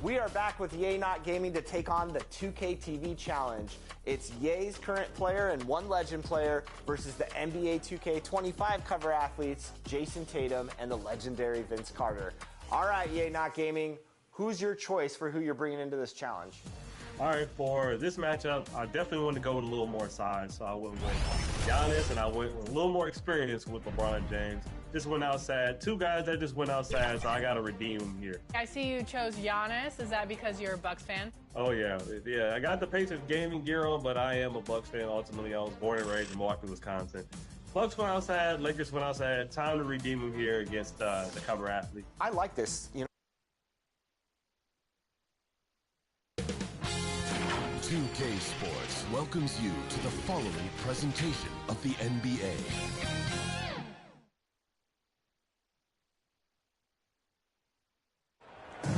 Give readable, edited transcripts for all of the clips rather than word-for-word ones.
We are back with Yay Not Gaming to take on the 2K TV Challenge. It's Yay's current player and one legend player versus the NBA 2K25 cover athletes, Jason Tatum and the legendary Vince Carter. All right, Yay Not Gaming, who's your choice for who you're bringing into this challenge? All right, for this matchup, I definitely want to go with a little more size. So I went with Giannis, and I went with a little more experience with LeBron James. Just went outside. Two guys that just went outside, so I got to redeem them here. I see you chose Giannis. Is that because you're a Bucks fan? Oh, yeah. Yeah, I got the Pacers gaming gear on, but I am a Bucks fan. Ultimately, I was born and raised in Milwaukee, Wisconsin. Bucks went outside, Lakers went outside. Time to redeem them here against the cover athlete. I like this, you know. 2K Sports welcomes you to the following presentation of the NBA.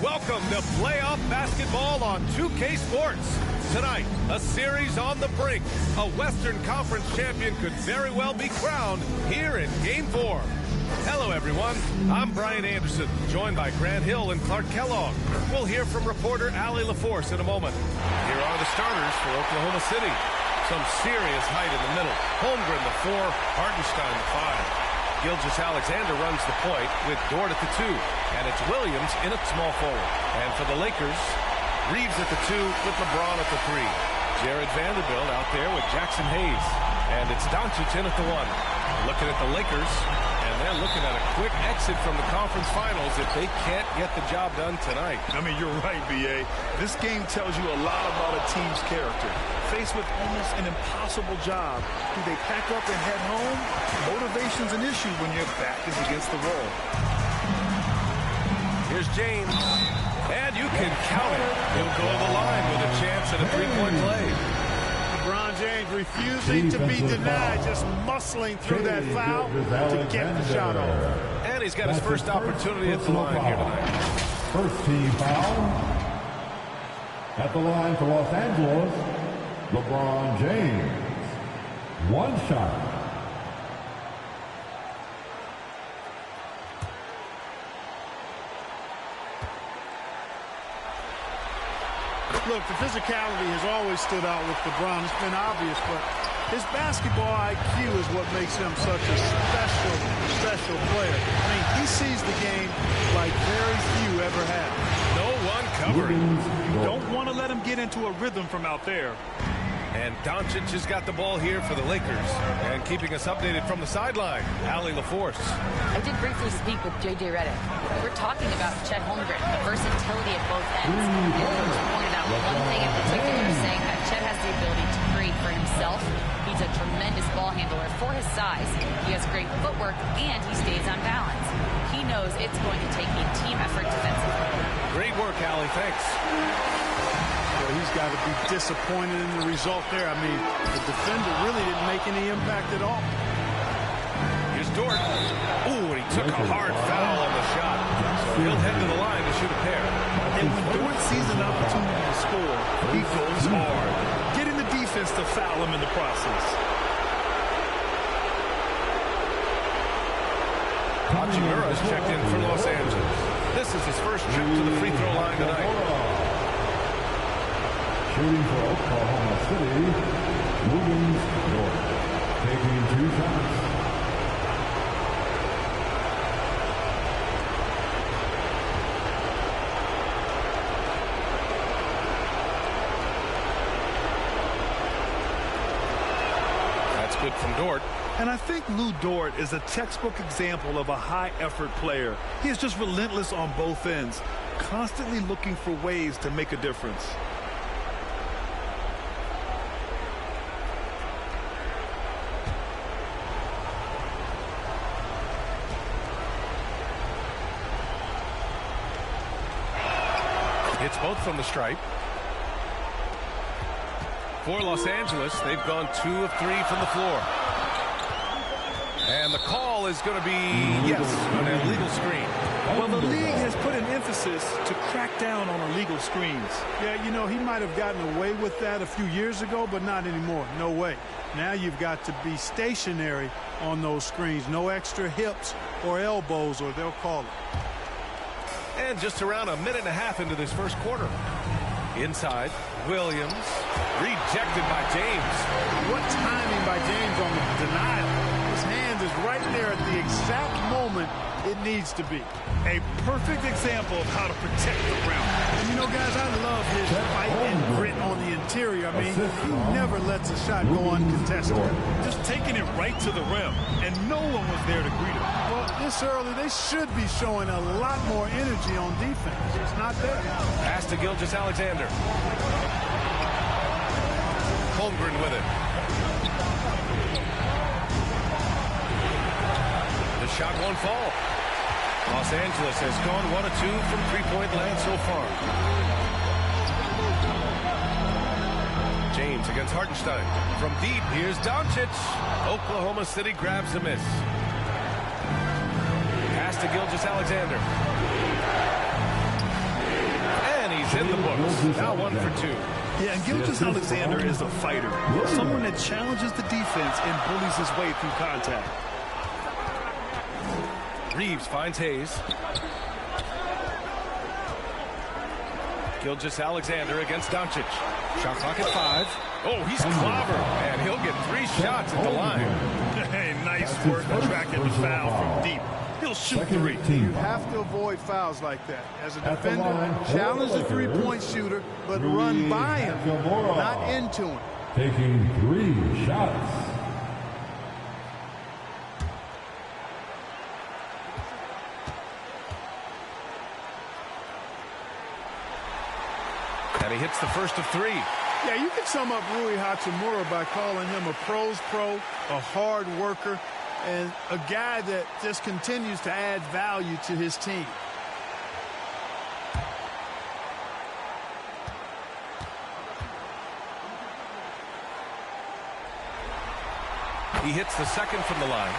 Welcome to playoff basketball on 2K Sports. Tonight, a series on the brink. A Western Conference champion could very well be crowned here in Game 4. Hello, everyone. I'm Brian Anderson, joined by Grant Hill and Clark Kellogg. We'll hear from reporter Allie LaForce in a moment. Here are the starters for Oklahoma City. Some serious height in the middle. Holmgren, the 4, Hartenstein, the 5. Gilgeous-Alexander runs the point with Dort at the 2. And it's Williams in at small forward. And for the Lakers, Reeves at the 2 with LeBron at the 3. Jared Vanderbilt out there with Jackson Hayes. And it's Doncic in at the 1. Looking at the Lakers, and they're looking at a quick exit from the conference finals if they can't get the job done tonight. I mean, you're right, B.A. This game tells you a lot about a team's character. Faced with almost an impossible job, do they pack up and head home? Motivation's an issue when your back is against the wall. Here's James, and you can count it. He'll go to the line with a chance at a three-point play. LeBron James refusing to be denied, just muscling through that foul to get the shot off. And he's got his first opportunity at the line here tonight. First team foul. At the line for Los Angeles, LeBron James. One shot. Look, the physicality has always stood out with LeBron. It's been obvious, but his basketball IQ is what makes him such a special player. I mean, he sees the game like very few ever have. No one covering. You don't want to let him get into a rhythm from out there. And Doncic has got the ball here for the Lakers. And keeping us updated from the sideline, Allie LaForce. I did briefly speak with J.J. Redick. We're talking about Chet Holmgren, the versatility at both ends. And Coach pointed out one thing in particular, saying that Chet has the ability to create for himself. He's a tremendous ball handler for his size. He has great footwork, and he stays on balance. He knows it's going to take a team effort defensively. Great work, Allie. Thanks. He's got to be disappointed in the result there. I mean, the defender really didn't make any impact at all. Here's Dort. Ooh, and he took a hard foul on the shot. So he'll head to the line to shoot a pair. And when Dort sees an opportunity to score, he goes hard, getting the defense to foul him in the process. Hachimura's checked in for Los Angeles. This is his first trip to the free throw line tonight. Shooting for Oklahoma City, Williams Dort, taking 2 shots. That's good from Dort. And I think Lou Dort is a textbook example of a high-effort player. He is just relentless on both ends, constantly looking for ways to make a difference. Hits both from the stripe. For Los Angeles, they've gone 2 of 3 from the floor. And the call is going to be, yes, an illegal screen. Well, the league has put an emphasis to crack down on illegal screens. Yeah, you know, he might have gotten away with that a few years ago, but not anymore. No way. Now you've got to be stationary on those screens. No extra hips or elbows, or they'll call it. And just around a minute and a half into this first quarter. Inside, Williams, rejected by James. What timing by James on the denial. His hand is right there at the exact moment it needs to be. A perfect example of how to protect the rim. And you know, guys, I love his fight and grit on the interior. I mean, he never lets a shot go uncontested. Just taking it right to the rim, and no one was there to greet him. Well, this early, they should be showing a lot more energy on defense. It's not there. Pass to Gilgeous-Alexander. Holmgren with it. The shot won't fall. Los Angeles has gone 1 of 2 from three-point land so far. James against Hartenstein. From deep, here's Doncic. Oklahoma City grabs the miss. Pass to Gilgeous-Alexander. And he's in the books. Now 1 for 2. Yeah, and Gilgeous-Alexander is a fighter. Someone that challenges the defense and bullies his way through contact. Reeves finds Hayes. Gilgeous-Alexander against Doncic. Shot clock at 5. Oh, he's clobbered, and he'll get 3 shots at the line. Hey, nice work attracting the foul from deep. He'll shoot 3. You have to avoid fouls like that. As a defender, challenge the three-point shooter, but run by him, not into him. Taking 3 shots. And he hits the first of 3. Yeah, you can sum up Rui Hachimura by calling him a pro's pro, a hard worker, and a guy that just continues to add value to his team. He hits the second from the line.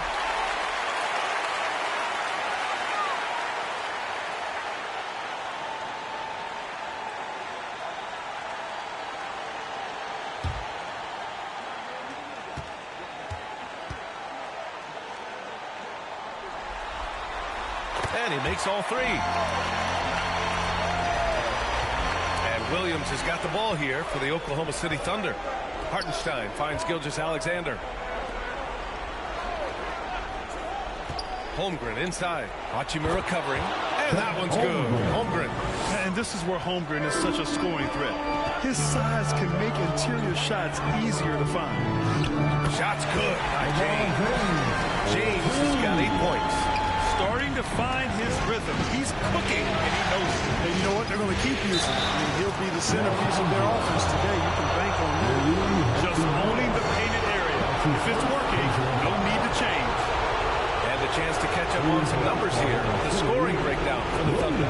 And he makes all 3. And Williams has got the ball here for the Oklahoma City Thunder. Hartenstein finds Gilgeous-Alexander. Holmgren inside. Hachimura covering. And that one's good. Holmgren. And this is where Holmgren is such a scoring threat. His size can make interior shots easier to find. Shot's good by James. James has got 8 points. Starting to find his rhythm. He's cooking, and he knows it. And you know what? They're going to keep using him. I mean, he'll be the centerpiece of their offense today. You can bank on that. Just owning the painted area. If it's working, no need to change. And a chance to catch up on some numbers here. The scoring breakdown for the Thunder.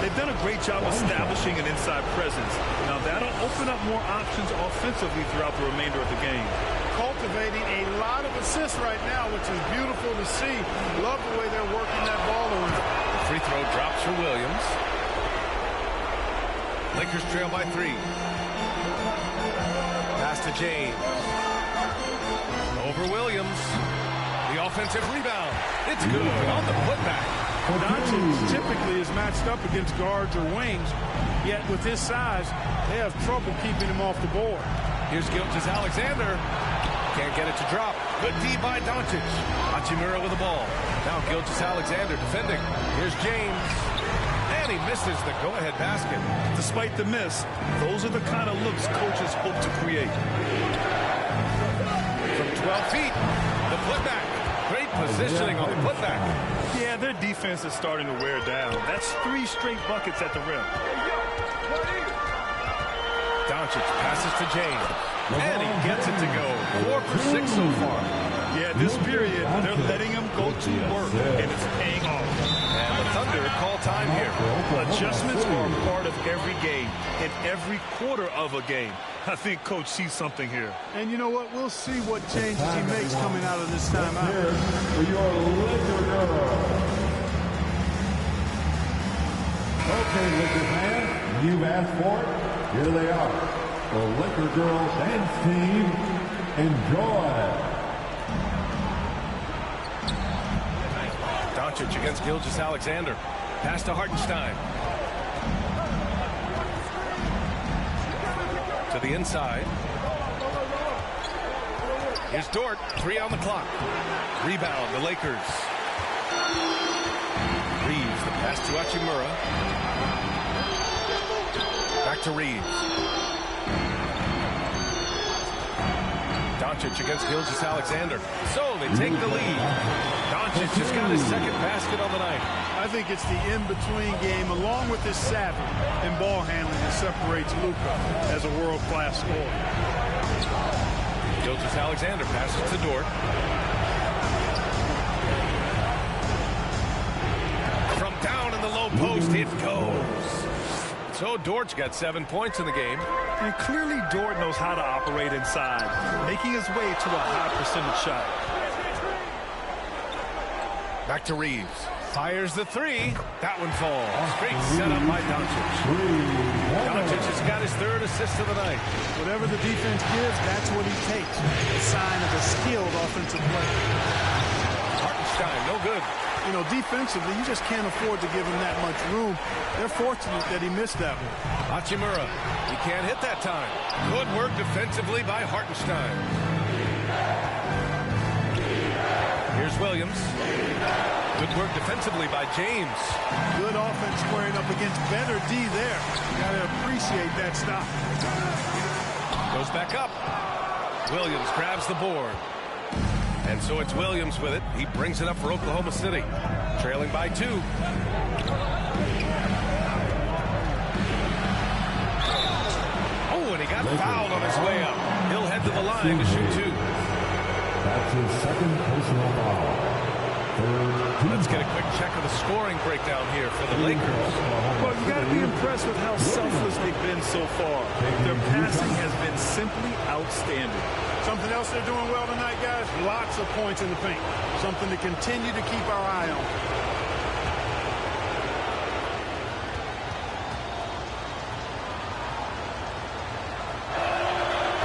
They've done a great job establishing an inside presence. Now, that'll open up more options offensively throughout the remainder of the game. Cultivating a lot of assists right now, which is beautiful to see. Love the way they're working that ball around. The free throw drops for Williams. Lakers trail by 3. Pass to James. Over Williams. The offensive rebound. It's good on the putback. Doncic typically is matched up against guards or wings, yet with his size, they have trouble keeping him off the board. Here's Gilgeous-Alexander. Can't get it to drop. Good D by Doncic. Hachimura with the ball. Now Gilgeous-Alexander defending. Here's James. And he misses the go-ahead basket. Despite the miss, those are the kind of looks coaches hope to create. From 12 feet, the putback. Great positioning on the putback. Yeah, their defense is starting to wear down. That's 3 straight buckets at the rim. Doncic passes to James. And he gets it to go. 4 for 6 so far. Yeah, this period, they're letting him go to work, and it's paying off. And the Thunder call time here. Adjustments are a part of every game, in every quarter of a game. I think Coach sees something here. And you know what? We'll see what changes he makes coming out of this timeout. For your Laker girls. Okay, Laker fans, you've asked for it. Here they are. The Laker Girls Dance Team. Enjoy. Doncic against Gilgeous-Alexander. Pass to Hartenstein. To the inside. Here's Dort. 3 on the clock. Rebound, the Lakers. Reeves, the pass to Hachimura. Back to Reeves. Doncic against Gilgeous-Alexander. So they take the lead. Doncic has got his second basket on the night. I think it's the in-between game, along with his savvy and ball handling, that separates Luka as a world-class scorer. Gilgeous-Alexander passes to Dort. From down in the low post, it goes. So Dort's got 7 points in the game. And clearly Dort knows how to operate inside, making his way to a high percentage shot. Back to Reeves. Fires the 3. That one falls. Great setup by Doncic. Doncic has got his 3rd assist of the night. Whatever the defense gives, that's what he takes. A sign of a skilled offensive player. Hartenstein, no good. You know, defensively, you just can't afford to give him that much room. They're fortunate that he missed that one. Hachimura, he can't hit that time. Good work defensively by Hartenstein. Here's Williams. Good work defensively by James. Good offense squaring up against better D there. You got to appreciate that stop. Goes back up. Williams grabs the board. And so it's Williams with it. He brings it up for Oklahoma City. Trailing by 2. Oh, and he got fouled on his way up. He'll head to the line to shoot 2. That's his second personal foul. Let's get a quick check of the scoring breakdown here for the Lakers. Well, you got to be impressed with how selfless they've been so far. Their passing has been simply outstanding. Something else they're doing well tonight, guys, lots of points in the paint. Something to continue to keep our eye on.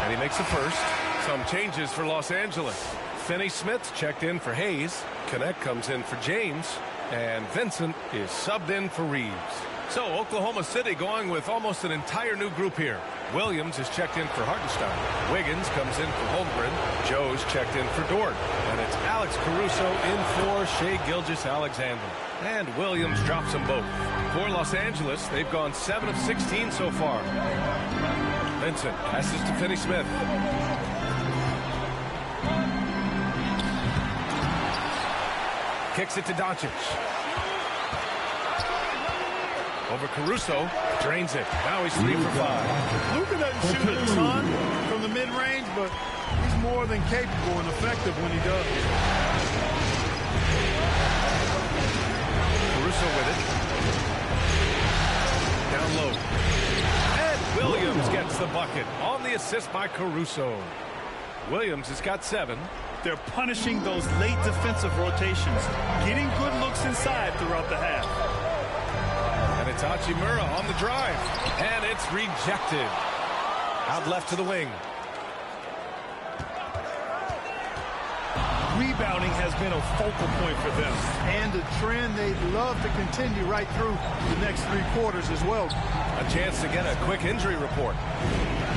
And he makes the first. Some changes for Los Angeles. Finney-Smith checked in for Hayes. Connect comes in for James. And Vincent is subbed in for Reeves. So Oklahoma City going with almost an entire new group here. Williams is checked in for Hartenstein. Wiggins comes in for Holmgren. Joe's checked in for Dort. And it's Alex Caruso in for Shai Gilgeous-Alexander. And Williams drops them both. For Los Angeles, they've gone 7 of 16 so far. Vincent passes to Finney-Smith. Kicks it to Doncic. Over Caruso, drains it. Now he's 3 for 5. Luka doesn't shoot a ton from the mid-range, but he's more than capable and effective when he does. Caruso with it. Down low. And Williams gets the bucket on the assist by Caruso. Williams has got 7. They're punishing those late defensive rotations, getting good looks inside throughout the half. And it's Hachimura on the drive. And it's rejected. Out left to the wing. Rebounding has been a focal point for them. And a trend they'd love to continue right through the next 3 quarters as well. A chance to get a quick injury report.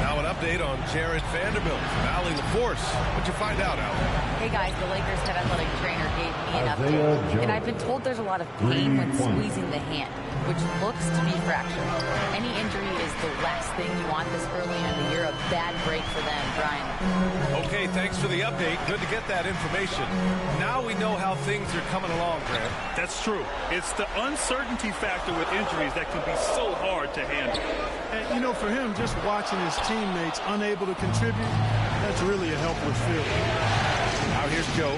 Now an update on Jared Vanderbilt battling the force. What'd you find out, Al? Hey guys, the Lakers head athletic trainer gave me an update. And I've been told there's a lot of pain when squeezing the hand, which looks to be fractured. Any injury is the last thing you want this early in the year. A bad break for them, Brian. Okay, thanks for the update. Good to get that information. Now we know how things are coming along, Grant. That's true. It's the uncertainty factor with injuries that can be so hard to handle. And, you know, for him, just watching his teammates unable to contribute, that's really a helpless feeling. Now here's Joe.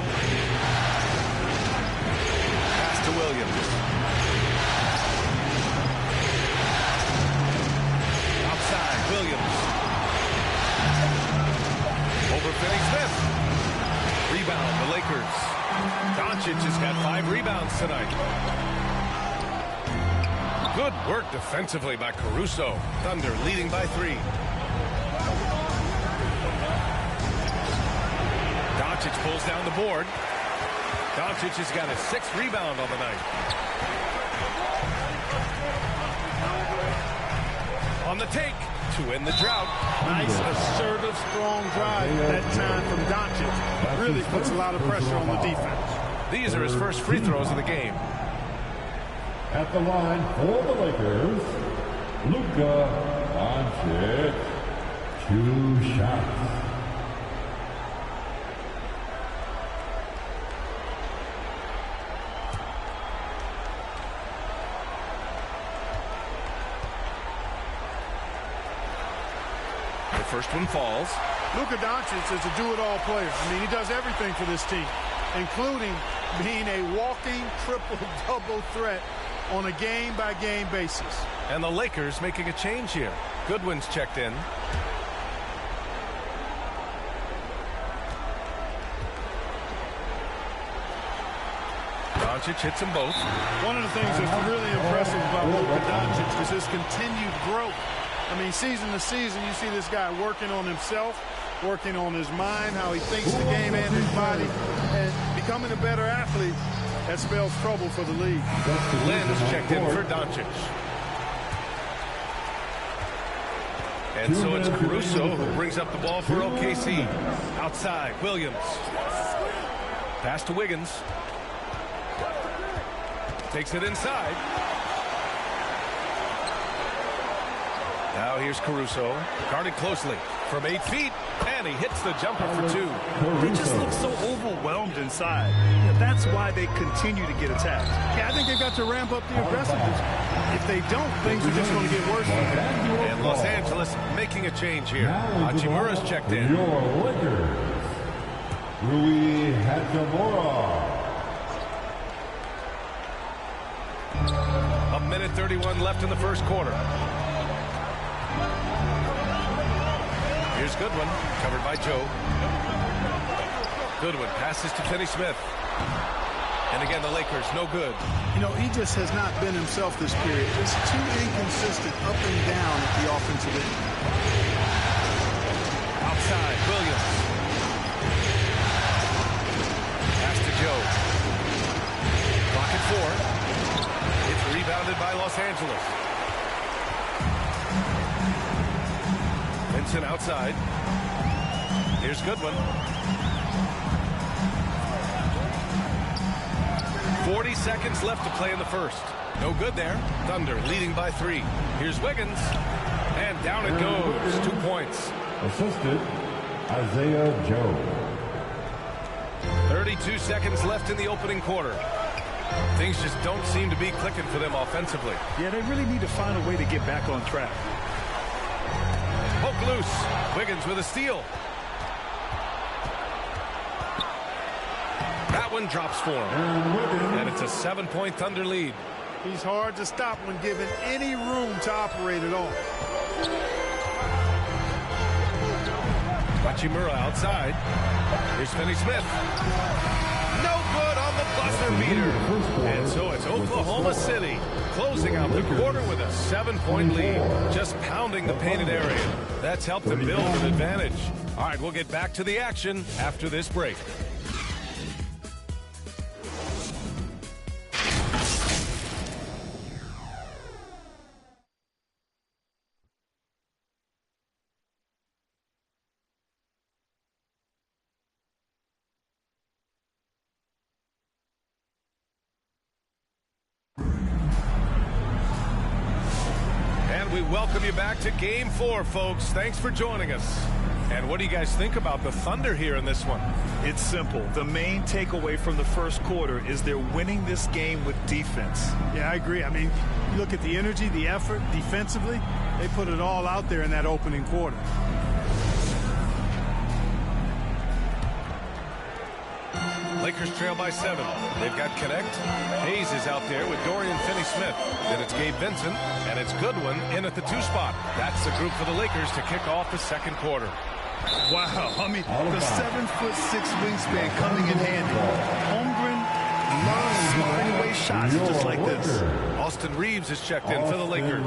Pass to Williams. Outside, Williams. Over Finney-Smith. Rebound, the Lakers. Doncic has got 5 rebounds tonight. Good work defensively by Caruso. Thunder leading by 3. Doncic pulls down the board. Doncic has got a 6th rebound on the night. on the take to end the drought. Nice, assertive, strong drive that time from Doncic. Really puts a lot of pressure on the defense. These are his first free throws of the game. At the line for the Lakers, Luka Doncic. 2 shots. First one falls. Luka Doncic is a do-it-all player. I mean, he does everything for this team, including being a walking triple-double threat on a game-by-game basis. And the Lakers making a change here. Goodwin's checked in. Doncic hits them both. One of the things that's really impressive about Luka Doncic is his continued growth. I mean, season to season, you see this guy working on himself, working on his mind, how he thinks the game and his body, and becoming a better athlete. That spells trouble for the league. Lynn's checked in for Doncic. And so it's Caruso who brings up the ball for OKC. Outside, Williams. Pass to Wiggins. Takes it inside. Now here's Caruso, guarded closely from 8 feet, and he hits the jumper for 2. They just look so overwhelmed inside. That's why they continue to get attacked. Yeah, I think they've got to ramp up the aggressiveness. If they don't, things are just going to get worse. And Los Angeles making a change here. Hachimura's checked in. Your Lakers, Rui Hachimura. 1:31 left in the first quarter. Here's Goodwin, covered by Joe. Goodwin passes to Finney Smith. And again, the Lakers, no good. You know, he just has not been himself this period. Just too inconsistent up and down at the offensive end. Outside, Williams. Pass to Joe. Clock at 4. It's rebounded by Los Angeles. Vincent outside. Here's Goodwin. 40 seconds left to play in the first. No good there. Thunder leading by 3. Here's Wiggins. And down it goes. 2 points. Assisted, Isaiah Joe. 32 seconds left in the opening quarter. Things just don't seem to be clicking for them offensively. Yeah, they really need to find a way to get back on track. Poke loose. Wiggins with a steal. That one drops for him. And it's a 7-point Thunder lead. He's hard to stop when given any room to operate at all. Hachimura outside. Here's Finney Smith. No good on the buzzer beater. And so it's Oklahoma City closing out the quarter with a 7-point lead. Just pounding the painted area. That's helped them build an advantage. All right, we'll get back to the action after this break. We welcome you back to Game 4, folks. Thanks for joining us. And what do you guys think about the Thunder here in this one? It's simple. The main takeaway from the first quarter is they're winning this game with defense. Yeah, I agree. I mean, you look at the energy, the effort, defensively, they put it all out there in that opening quarter. Lakers trail by 7. They've got Connect. Hayes is out there with Dorian Finney-Smith. Then it's Gabe Vincent, and it's Goodwin in at the 2 spot. That's the group for the Lakers to kick off the second quarter. Wow, I mean, the 7'6" wingspan coming in handy. Holmgren loves smarting away shots just like this. Austin Reeves is checked in for the Lakers.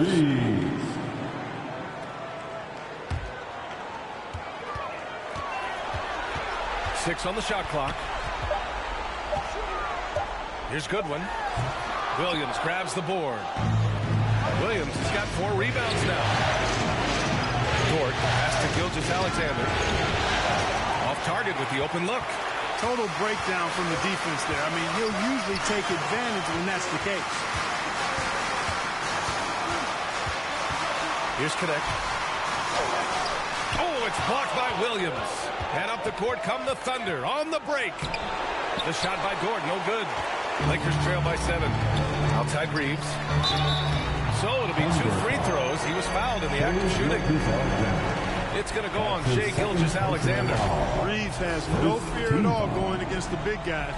6 on the shot clock. Here's Goodwin. Williams grabs the board. Williams has got 4 rebounds now. Gilgeous-Alexander. Off target with the open look. Total breakdown from the defense there. I mean, he'll usually take advantage when that's the case. Here's Connect. Oh, it's blocked by Williams. And up the court come the Thunder on the break. The shot by Dort, no good. Lakers trail by 7. Outside Reeves. So it'll be 2 free throws. He was fouled in the act of shooting. It's going to go on Shai Gilgeous-Alexander. Reeves has no fear at all going against the big guys.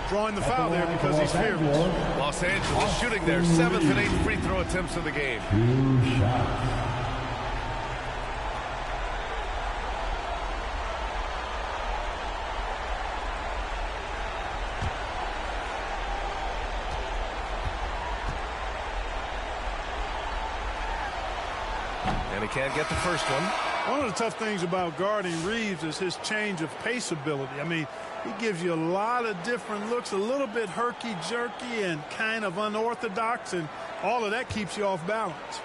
Drawing the foul there because he's fearless. Los Angeles shooting their 7th and 8th free throw attempts of the game. 2 shots. And he can't get the first one. One of the tough things about guarding Reeves is his change of pace ability. I mean, he gives you a lot of different looks, a little bit herky-jerky and kind of unorthodox, and all of that keeps you off balance.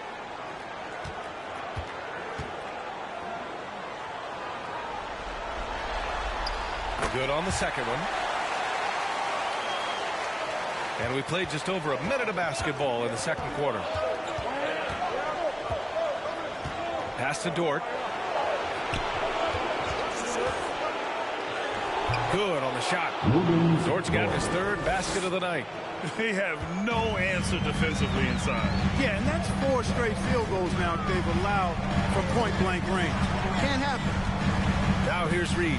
Good on the second one. And we played just over a minute of basketball in the second quarter. Pass to Dort. Good on the shot. Dort's got his 3rd basket of the night. They have no answer defensively inside. Yeah, and that's 4 straight field goals now they've allowed from point-blank range. Can't happen. Now here's Reeves.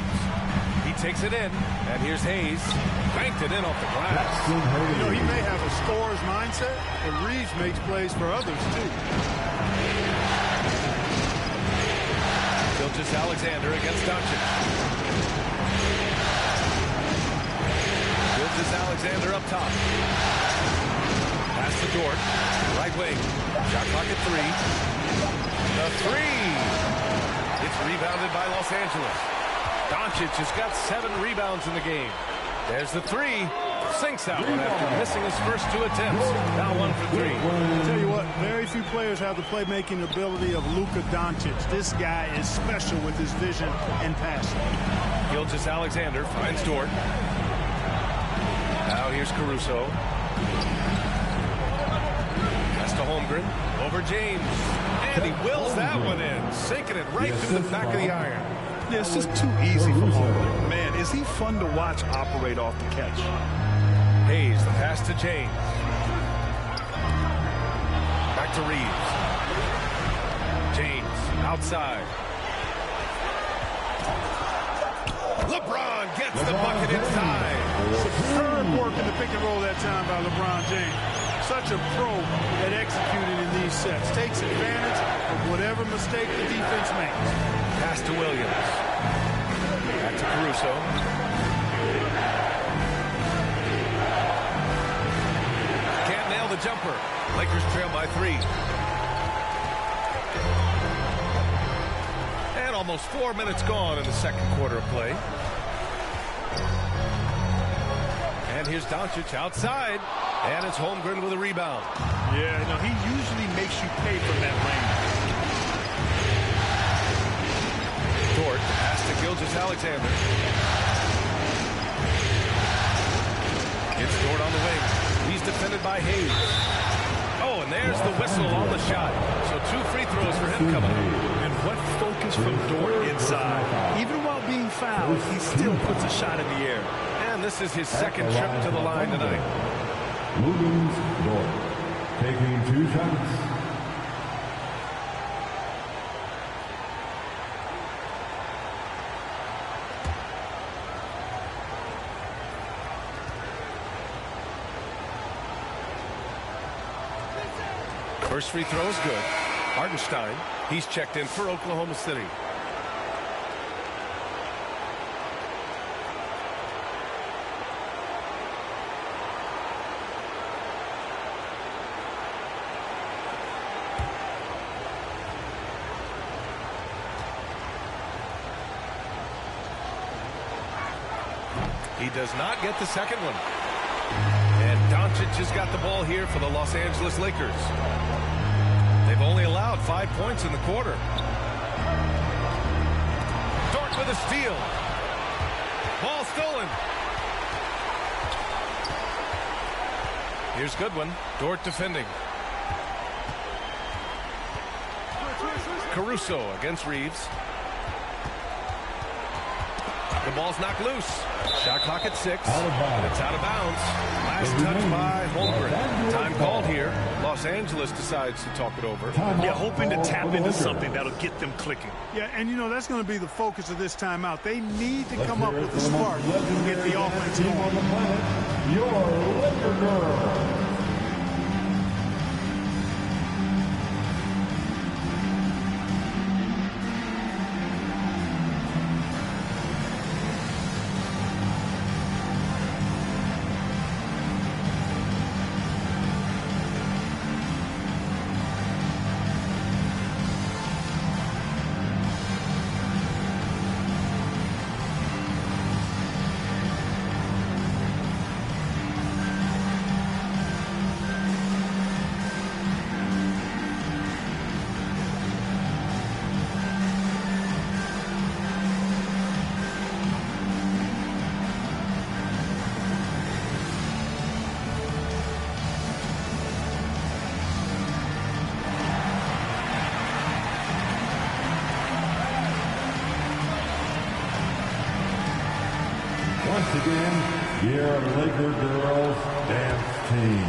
He takes it in, and here's Hayes. Banked it in off the glass. You know, he may have a scorer's mindset, but Reeves makes plays for others, too. Gilgeous-Alexander against Doncic. Gilgeous-Alexander up top. Pass to Dort. Right wing. Shot clock at 3. The 3. It's rebounded by Los Angeles. Doncic has got 7 rebounds in the game. There's the 3. Sinks that one after missing his first 2 attempts. Now 1 for 3. I'll tell you what, very few players have the playmaking ability of Luka Doncic. This guy is special with his vision and passing. Gilgeous-Alexander finds Dort. Now here's Caruso. Pass to Holmgren. Over James. And he wills that one in. Sinking it right through the back of the iron. Yeah, it's just too easy for Holmgren. Man, is he fun to watch operate off the catch. Hayes, the pass to James. Back to Reeves. James, outside. LeBron gets the bucket inside. Superb work in the pick and roll that time by LeBron James. Such a pro at executing in these sets. Takes advantage of whatever mistake the defense makes. Pass to Williams. Back to Caruso. Can't nail the jumper. Lakers trail by 3. And almost 4 minutes gone in the second quarter of play. And here's Doncic outside. And it's Holmgren with a rebound. Yeah, no, he usually makes you pay from that range. Dort, pass to Gilgeous-Alexander. It's Dort on the wing. He's defended by Hayes. Oh, and there's the whistle on the shot. So 2 free throws for him coming up. And what focus from Dort inside. Even while being fouled, he still puts a shot in the air. And this is his second trip to the line tonight. Ludens Dort taking 2 shots. First free throw is good. Hartenstein, he's checked in for Oklahoma City. He does not get the second one. And Doncic has got the ball here for the Los Angeles Lakers. They've only allowed 5 points in the quarter. with a steal. Ball stolen. Here's Goodwin. Dort defending. Caruso against Reeves. The ball's knocked loose. Shot clock at 6. And it's out of bounds. Last touch by Holmgren. Time called here. Los Angeles decides to talk it over. Yeah, hoping to tap into something that'll get them clicking. Yeah, and you know, that's going to be the focus of this timeout. They need to come up with a spark to get the offense going. On the planet, your Laker girl. Once again, your Laker girls dance team.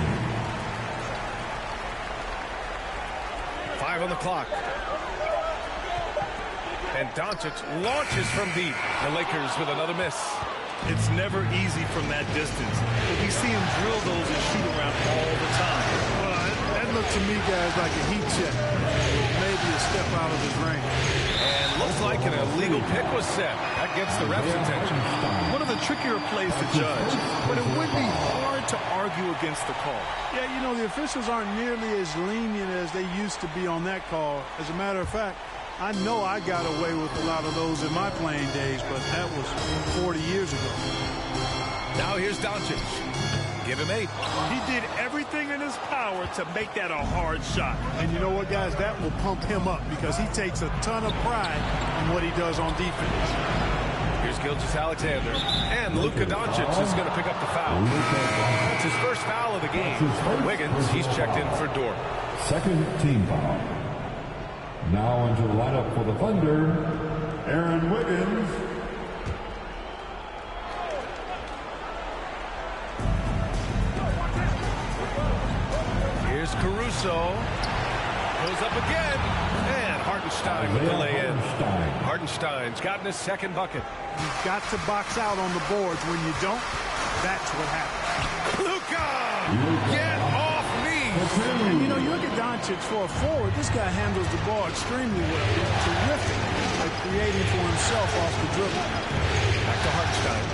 5 on the clock. And Doncic launches from deep. The Lakers with another miss. It's never easy from that distance, but we see him drill those and shoot around all the time. Well, that looked to me, guys, like a heat check. Maybe a step out of his range. And looks like an illegal pick was set. That gets the ref's attention. One of the trickier plays to judge, but it would be hard to argue against the call. Yeah, you know, the officials aren't nearly as lenient as they used to be on that call. As a matter of fact, I know I got away with a lot of those in my playing days, but that was 40 years ago. Now here's Doncic. Give him 8. He did everything in his power to make that a hard shot. And you know what, guys? That will pump him up because he takes a ton of pride in what he does on defense. Here's Gilgeous-Alexander. And Luka Doncic is going to pick up the foul. That's his first foul of the game. Wiggins, he's checked in for Dort. Second team foul. Now into the lineup for the Thunder, Aaron Wiggins. Here's Caruso. Goes up again. And Hartenstein with the lay-in. Hartenstein's gotten his second bucket. You've got to box out on the boards. When you don't, that's what happens. Luka! Get off me! And you know, you look at Doncic for a forward, this guy handles the ball extremely well. He's terrific at creating for himself off the dribble. Back to Hartenstein.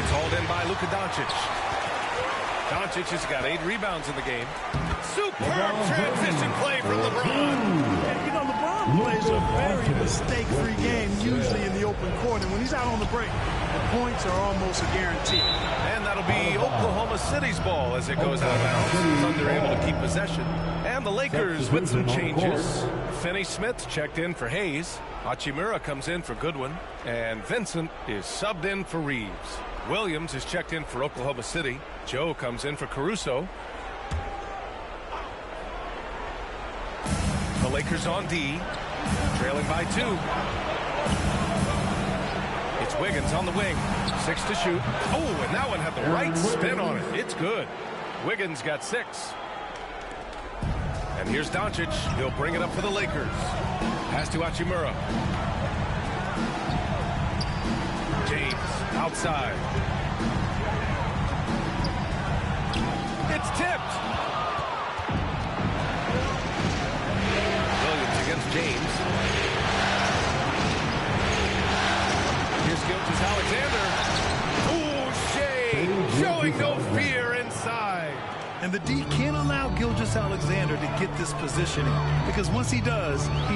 It's hauled in by Luka Doncic. Doncic has got 8 rebounds in the game. Superb transition play from LeBron. And, you know, LeBron plays a very mistake-free game, usually in the open court. And when he's out on the break, the points are almost a guarantee. And that'll be Oklahoma City's ball as it goes out of bounds. Thunder able to keep possession. And the Lakers with some changes. Finney-Smith checked in for Hayes. Hachimura comes in for Goodwin. And Vincent is subbed in for Reeves. Williams is checked in for Oklahoma City. Joe comes in for Caruso. The Lakers on D, trailing by 2. It's Wiggins on the wing. 6 to shoot. Oh, and that one had the right spin on it. It's good. Wiggins got 6. And here's Doncic. He'll bring it up for the Lakers. Pass to Hachimura. James outside. It's tipped. Williams against James. Here's Gilgeous-Alexander. Ooh, Shea showing no fear inside. And the D can't allow Gilgeous-Alexander to get this positioning because once he does, he